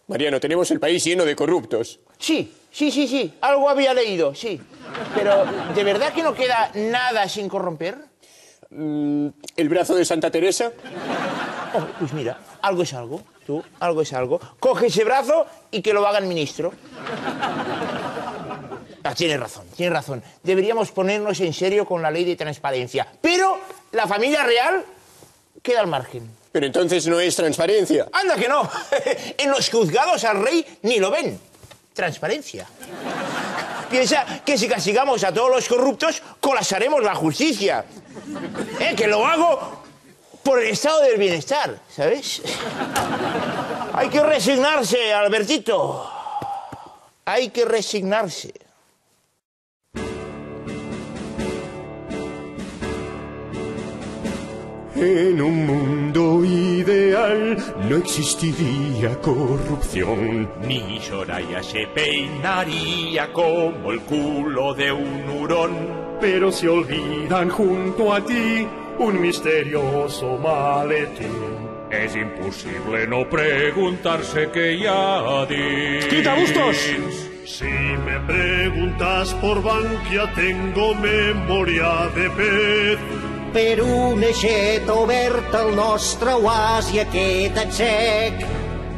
Mariano, tenemos el país lleno de corruptos. Sí. Algo había leído, sí. Pero, ¿de verdad que no queda nada sin corromper? ¿El brazo de Santa Teresa? Oh, pues mira, algo es algo, tú, algo es algo. Coge ese brazo y que lo haga el ministro. Tienes razón. Deberíamos ponernos en serio con la ley de transparencia. Pero la familia real queda al margen. Pero entonces no es transparencia. ¡Anda que no! En los juzgados al rey ni lo ven. Transparencia. Piensa que si castigamos a todos los corruptos, colapsaremos la justicia. Que lo hago por el estado del bienestar, ¿sabes? Hay que resignarse, Albertito. Hay que resignarse. En un mundo ideal no existiría corrupción. Ni Soraya se peinaría como el culo de un hurón. Pero se olvidan junto a ti un misterioso maletín. Es imposible no preguntarse qué ya di. ¡Quita bustos! Si me preguntas por Bankia, tengo memoria de pez. Per una aixeta oberta el nostre oasi ha quedat sec.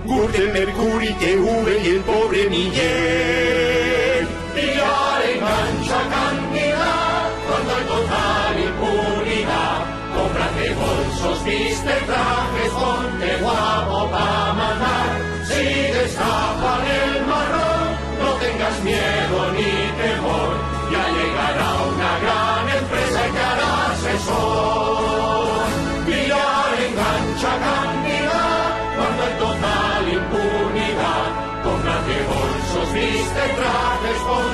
Gürtel, Mercuri, TV y el pobre Millet. Y ahora engancha cantidad, cuando hay total impunidad. Cómprate bolsos, viste trajes, ponte guapo pa' mandar. Si destapan el marrón, no tengas miedo ni temor. Ya llegará una gran empresa que hará asesor. Pillar engancha cantidad, cuando hay total impunidad. Cómprate bolsos, viste trajes, ponte